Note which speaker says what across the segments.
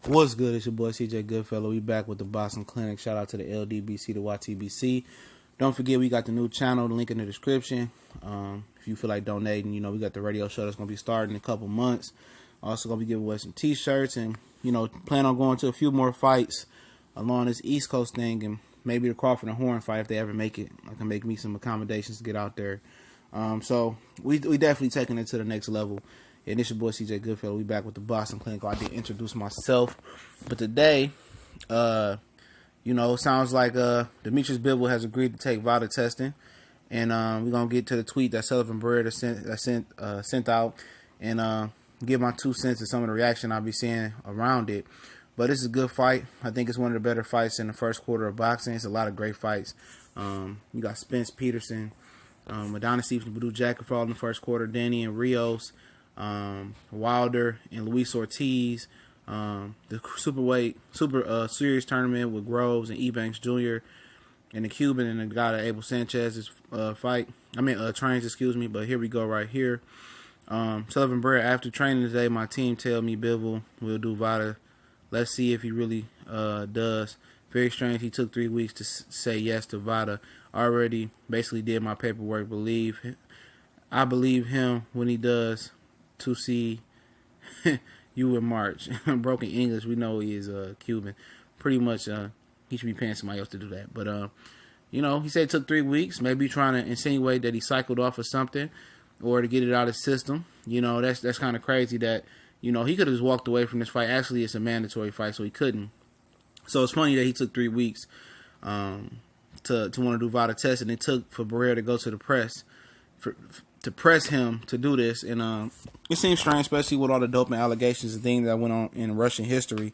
Speaker 1: What's good? It's your boy CJ Goodfellow. We back with the Boston Clinic. Shout out to the LDBC, the YTBC. Don't forget we got the new channel, the link in the description. If you feel like donating, we got the radio show that's gonna be starting in a couple months. Also gonna be giving away some t-shirts and plan on going to a few more fights along this East Coast thing, and maybe the Crawford and Horn fight if they ever make it. I can make me some accommodations to get out there. So we definitely taking it to the next level. And it's your boy CJ Goodfellow. We back with the Boston Clinic. I did introduce myself, but today, sounds like Dmitry Bivol has agreed to take VADA testing, and we're gonna get to the tweet that Sullivan Barrera sent out, and give my 2 cents to some of the reaction I'll be seeing around it. But it's a good fight. I think it's one of the better fights in the first quarter of boxing. It's a lot of great fights. You got Spence Peterson, Adonis Badou Jackafall in the first quarter, Danny and Rios, Wilder and Luis Ortiz, the super series tournament with Groves and Ebanks Jr. and the Cuban and the guy that Abel Sanchez's trains, excuse me. But here we go right here. Sullivan Barrera, after training today, my team tell me Bivol will do VADA. Let's see if he really does. Very strange he took 3 weeks to say yes to VADA. Already basically did my paperwork. I believe him when he does. To see you in March. Broken English, we know he is Cuban. Pretty much he should be paying somebody else to do that. But he said it took 3 weeks, maybe trying to insinuate that he cycled off or something, or to get it out of his system. That's kind of crazy that he could have just walked away from this fight. Actually, it's a mandatory fight, so he couldn't. So it's funny that he took 3 weeks to want to do VADA test, and it took for Barrera to go to the press to press him to do this. And it seems strange, especially with all the doping allegations and things that went on in Russian history.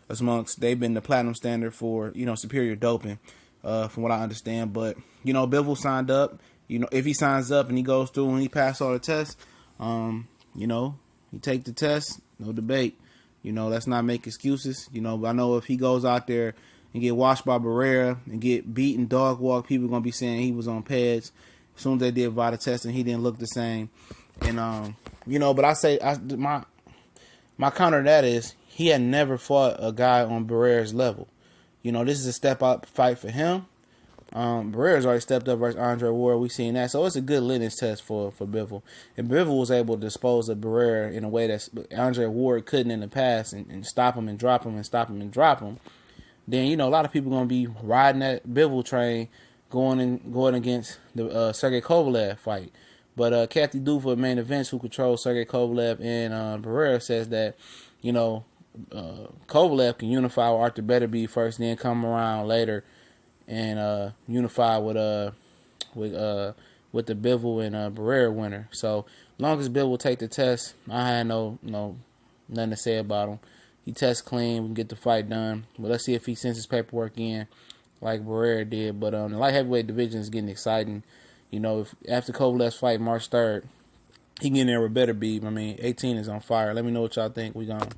Speaker 1: They've been the platinum standard for superior doping, from what I understand. But Bivol signed up. If he signs up and he goes through and he passes all the tests, he take the test, no debate. Let's not make excuses. I know if he goes out there and get washed by Barrera and get beaten, dog walk, people are gonna be saying he was on pads. As soon as they did VADA testing, he didn't look the same. And but my counter to that is he had never fought a guy on Barrera's level. This is a step up fight for him. Barrera's already stepped up versus Andre Ward. We've seen that. So it's a good litmus test for Bivol. And Bivol was able to dispose of Barrera in a way that Andre Ward couldn't in the past, and stop him and drop him and stop him and drop him. Then, a lot of people are going to be riding that Bivol train going against the Sergey Kovalev fight. But Kathy Dufa, main events, who controls Sergey Kovalev and Barrera, says that, Kovalev can unify with Arthur Betterby first, then come around later and unify with the Bivol and Barrera winner. So as long as Bivol take the test, I had nothing to say about him. He tests clean, we can get the fight done. But let's see if he sends his paperwork in like Barrera did. But the light heavyweight division is getting exciting. If after Kovalev's fight March 3rd, he can get in there with Betterby. 18 is on fire. Let me know what y'all think. We gone.